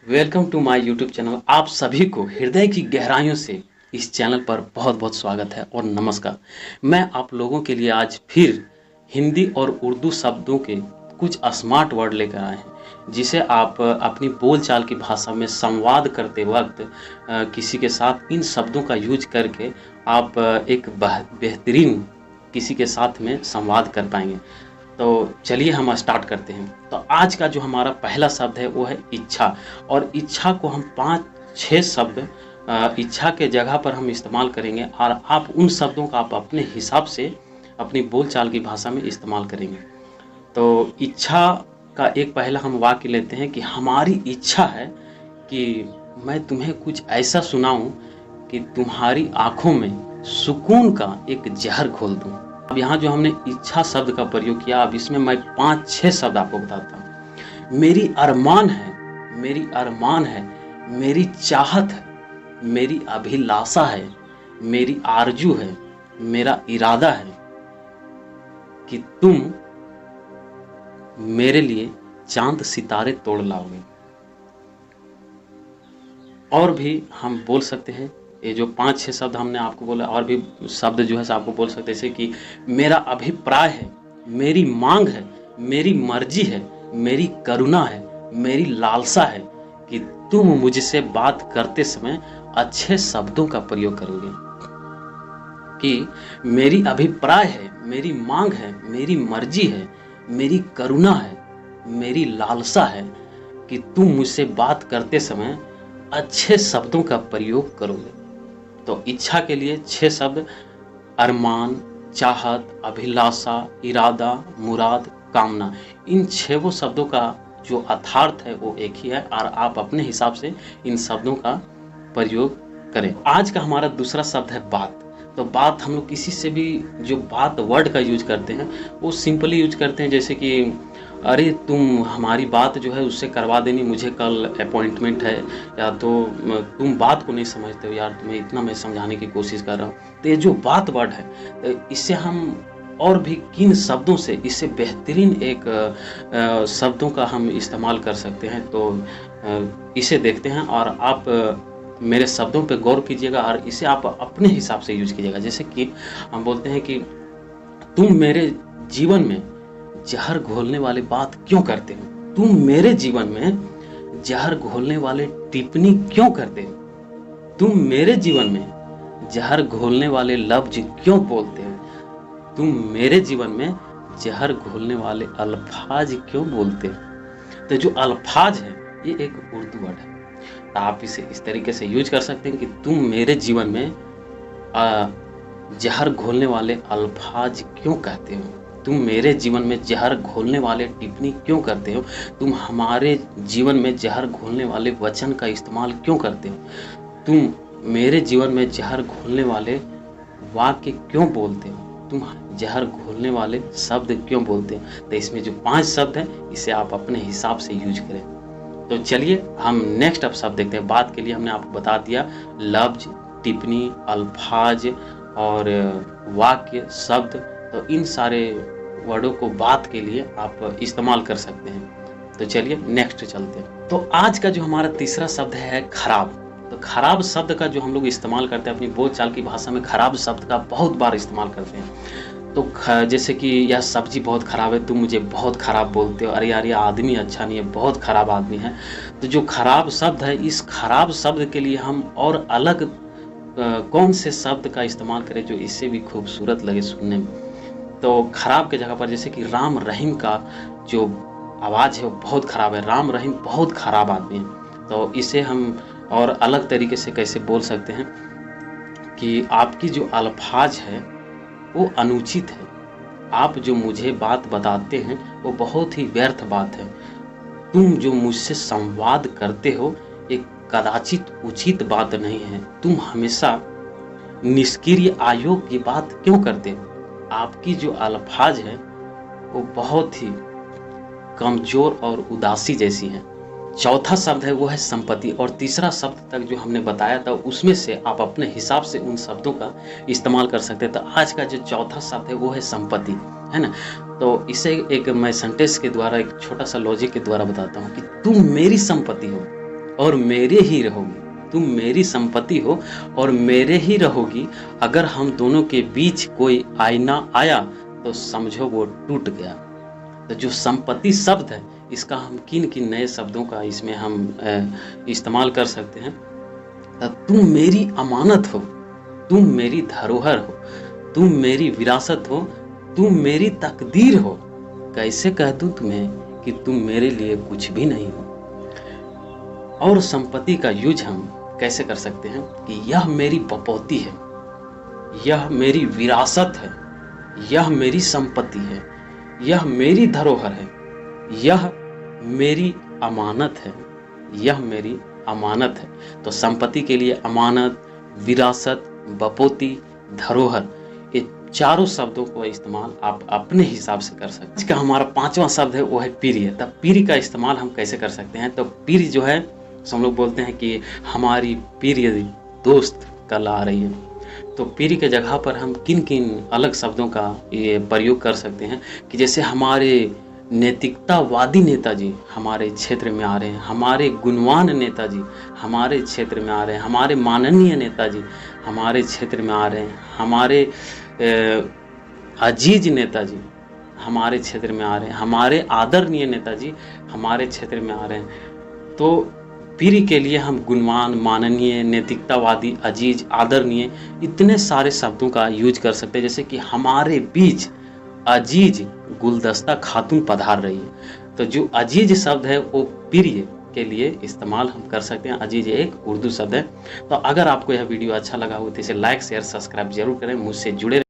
Welcome to my YouTube channel. आप सभी को हृदय की गहराइयों से इस चैनल पर बहुत बहुत स्वागत है और नमस्कार। मैं आप लोगों के लिए आज फिर हिंदी और उर्दू शब्दों के कुछ स्मार्ट वर्ड लेकर आए हैं, जिसे आप अपनी बोलचाल की भाषा में संवाद करते वक्त किसी के साथ इन शब्दों का यूज करके आप एक बेहतरीन किसी के साथ में संवाद कर पाएंगे। तो चलिए हम स्टार्ट करते हैं। तो आज का जो हमारा पहला शब्द है वो है इच्छा। और इच्छा को हम 5-6 शब्द इच्छा के जगह पर हम इस्तेमाल करेंगे और आप उन शब्दों का आप अपने हिसाब से अपनी बोलचाल की भाषा में इस्तेमाल करेंगे। तो इच्छा का एक पहला हम वाक्य लेते हैं कि हमारी इच्छा है कि मैं तुम्हें कुछ ऐसा सुनाऊं कि तुम्हारी आंखों में सुकून का एक जहर घोल दूं। अब यहाँ जो हमने इच्छा शब्द का प्रयोग किया, अब इसमें मैं 5-6 शब्द आपको बताता हूँ। मेरी अरमान है, मेरी अरमान है, मेरी चाहत है, मेरी अभिलाषा है, मेरी आरजू है, मेरा इरादा है कि तुम मेरे लिए चांद सितारे तोड़ लाओगे। और भी हम बोल सकते हैं, ये जो 5-6 शब्द हमने आपको बोला, और भी शब्द जो है आपको बोल सकते हैं, जैसे कि मेरा अभिप्राय है, मेरी मांग है, मेरी मर्जी है, मेरी करुणा है, मेरी लालसा है कि तुम मुझसे बात करते समय अच्छे शब्दों का प्रयोग करोगे। कि मेरी अभिप्राय है, मेरी मांग है, मेरी मर्जी है, मेरी करुणा है, मेरी लालसा है कि तुम मुझसे बात करते समय अच्छे शब्दों का प्रयोग करोगे। तो इच्छा के लिए 6 शब्द: अरमान, चाहत, अभिलाषा, इरादा, मुराद, कामना। इन 6 शब्दों का जो अर्थार्थ है वो एक ही है और आप अपने हिसाब से इन शब्दों का प्रयोग करें। आज का हमारा दूसरा शब्द है बात। तो बात हम लोग किसी से भी जो बात वर्ड का यूज करते हैं वो सिंपली यूज करते हैं, जैसे कि अरे तुम हमारी बात जो है उससे करवा देनी, मुझे कल अपॉइंटमेंट है, या तो तुम बात को नहीं समझते हो यार, तुम्हें इतना मैं समझाने की कोशिश कर रहा हूँ। तो ये जो बात वर्ड है, तो इससे हम और भी किन शब्दों से इससे बेहतरीन एक शब्दों का हम इस्तेमाल कर सकते हैं। तो इसे देखते हैं और आप मेरे शब्दों पे गौर कीजिएगा और इसे आप अपने हिसाब से यूज कीजिएगा। जैसे कि हम बोलते हैं कि तुम मेरे जीवन में जहर घोलने वाली बात क्यों करते हो, तुम मेरे जीवन में जहर घोलने वाले टिप्पणी क्यों करते हो, तुम मेरे जीवन में जहर घोलने वाले लफ्ज क्यों बोलते हो, तुम मेरे जीवन में जहर घोलने वाले अल्फाज क्यों बोलते हो। तो जो अल्फाज है ये एक उर्दू वर्ड है, तो आप इसे इस तरीके से यूज कर सकते हैं कि तुम मेरे जीवन में जहर घोलने वाले अल्फाज क्यों कहते हो, तुम मेरे जीवन में जहर घोलने वाले टिप्पणी क्यों करते हो, तुम हमारे जीवन में जहर घोलने वाले वचन का इस्तेमाल क्यों करते हो, तुम मेरे जीवन में जहर घोलने वाले वाक्य क्यों बोलते हो, तुम जहर घोलने वाले शब्द क्यों बोलते हो। तो इसमें जो 5 शब्द हैं इसे आप अपने हिसाब से यूज करें। तो चलिए हम नेक्स्ट अब शब्द देखते हैं। बात के लिए हमने आपको बता दिया लफ्ज, टिप्पणी, अल्फाज और वाक्य, शब्द। तो इन सारे वर्डों को बात के लिए आप इस्तेमाल कर सकते हैं। तो चलिए नेक्स्ट चलते हैं। तो आज का जो हमारा तीसरा शब्द है खराब। तो खराब शब्द का जो हम लोग इस्तेमाल करते हैं अपनी बोलचाल की भाषा में, खराब शब्द का बहुत बार इस्तेमाल करते हैं। तो जैसे कि यह सब्जी बहुत ख़राब है, तुम मुझे बहुत ख़राब बोलते हो, अरे यार ये आदमी अच्छा नहीं है, बहुत ख़राब आदमी है। तो जो खराब शब्द है, इस खराब शब्द के लिए हम और अलग कौन से शब्द का इस्तेमाल करें जो इससे भी खूबसूरत लगे सुनने में। तो खराब के जगह पर जैसे कि राम रहीम का जो आवाज़ है वो बहुत ख़राब है, राम रहीम बहुत ख़राब आदमी है। तो इसे हम और अलग तरीके से कैसे बोल सकते हैं कि आपकी जो अल्फाज है वो अनुचित है, आप जो मुझे बात बताते हैं वो बहुत ही व्यर्थ बात है, तुम जो मुझसे संवाद करते हो एक कदाचित उचित बात नहीं है, तुम हमेशा निष्क्रिय आयोग की बात क्यों करते हो। आपकी जो अल्फाज है वो बहुत ही कमजोर और उदासी जैसी हैं। चौथा शब्द है वो है संपत्ति, और तीसरा शब्द तक जो हमने बताया था उसमें से आप अपने हिसाब से उन शब्दों का इस्तेमाल कर सकते हैं। तो आज का जो चौथा शब्द है वो है संपत्ति, है ना। तो इसे एक मैं सेंटेंस के द्वारा, एक छोटा सा लॉजिक के द्वारा बताता हूँ कि तुम मेरी संपत्ति हो और मेरे ही रहोगी। तुम मेरी संपत्ति हो और मेरे ही रहोगी। अगर हम दोनों के बीच कोई आईना आया तो समझो वो टूट गया। तो जो संपत्ति शब्द है, इसका हम किन किन नए शब्दों का इसमें हम इस्तेमाल कर सकते हैं। तो तुम मेरी अमानत हो, तुम मेरी धरोहर हो, तुम मेरी विरासत हो, तुम मेरी तकदीर हो। कैसे कह दूं तुम्हें कि तुम मेरे लिए कुछ भी नहीं हो। और संपत्ति का यूज हम कैसे कर सकते हैं कि यह मेरी बपौती है, यह मेरी विरासत है, यह मेरी संपत्ति है, यह मेरी धरोहर है, यह मेरी अमानत है, यह मेरी अमानत है। तो संपत्ति के लिए अमानत, विरासत, बपौती, धरोहर, ये चारों शब्दों को इस्तेमाल आप अपने हिसाब से कर सकते हैं। इसका हमारा 5वां शब्द है वो है पीरी। तब पीरी का इस्तेमाल हम कैसे कर सकते हैं। तो पीरी जो है, हम लोग बोलते हैं कि हमारी प्रिय दोस्त कल आ रही है। तो पीरी के जगह पर हम किन किन अलग शब्दों का ये प्रयोग कर सकते हैं कि जैसे हमारे नैतिकतावादी नेताजी हमारे क्षेत्र में आ रहे हैं, हमारे गुणवान नेताजी हमारे क्षेत्र में आ रहे हैं, हमारे माननीय नेताजी हमारे क्षेत्र में आ रहे हैं, हमारे अजीज नेताजी हमारे क्षेत्र में आ रहे हैं, हमारे आदरणीय नेताजी हमारे क्षेत्र में आ रहे हैं। तो पीरी के लिए हम गुणवान, माननीय, नैतिकतावादी, अजीज, आदरणीय, इतने सारे शब्दों का यूज कर सकते हैं। जैसे कि हमारे बीच अजीज गुलदस्ता खातून पधार रही है। तो जो अजीज शब्द है वो पीरी के लिए इस्तेमाल हम कर सकते हैं। अजीज एक उर्दू शब्द है। तो अगर आपको यह वीडियो अच्छा लगा हो तो इसे लाइक, शेयर, सब्सक्राइब जरूर करें। मुझसे जुड़े